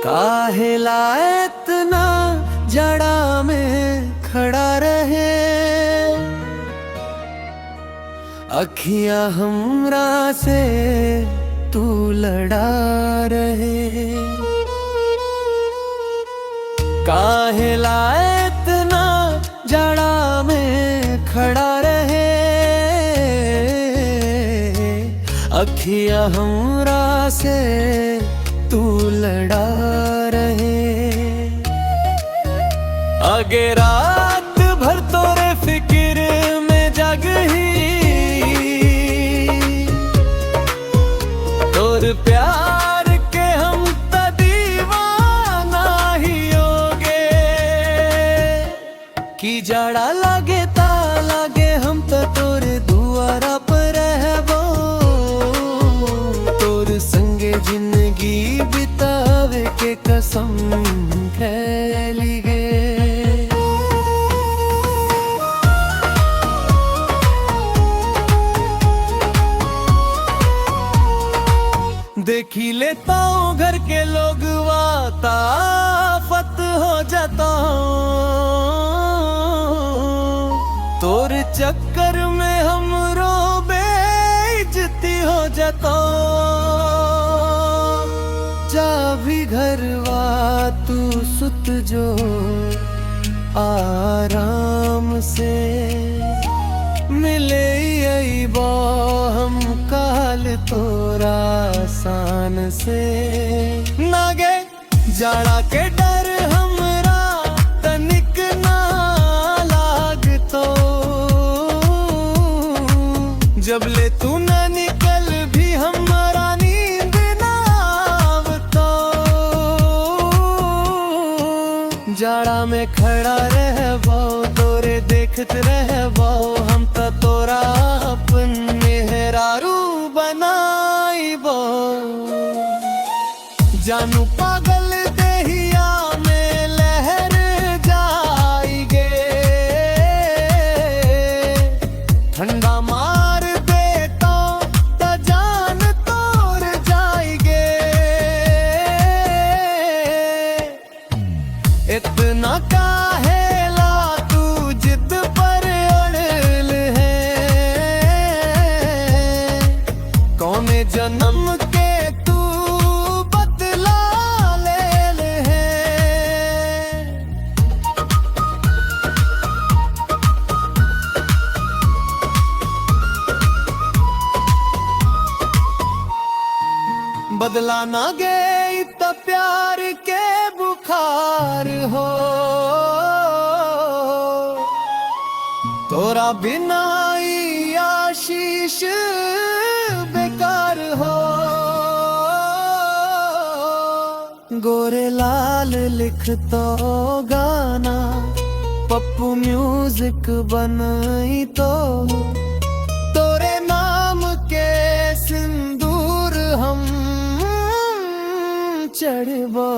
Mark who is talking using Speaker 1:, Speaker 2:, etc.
Speaker 1: काहेला इतना जड़ा में खड़ा रहे, अखियां हमरा से तू लड़ा रहे। काहेला इतना जड़ा में खड़ा रहे, अखियां हमरा से तू लड़ा रहे। आगे रात भर तोरे फिक्र में जग ही, तोर प्यार के हम त दीवाना ही होगे। कि जाड़ा लागे ता लागे हम त तोरे दुआरा पर रहबो, तोर संगे जिंदगी बितावे के कसम खैली गे। देखी लेता हूँ घर के लोग वाता फत हो जाता हूँ, तोर चक्कर में हम रो बेइज्जती हो जाता हूँ। जा भी घरवा तू सुत जो आराम से, मिले अइबो हम काल तोरा शान से। नागे जाड़ा के डर हमरा तनिक ना लागतो, जब ले तू ना निकल भी हमारा नींद ना आवतो। जाड़ा में खड़ा रहबो तोरे देखत रहबो, हम त तोरा अपन मेहरारू बनाइबो। जानू पागल देहिया में लहर जाएगे, ठंडा मार देता त जान तोड़ जाएगे। इतना काहेला तू जिद पर अड़ल है, कौने जन्म के तू बदला लेल है। बदला ना गए त प्यार के बुखार हो, तोरा बिना ही आशीष बेकार हो। गोरे लाल लिख तो गाना, पप्पू म्यूजिक बनाई तो, तोरे नाम के सिंदूर हम चढ़बो।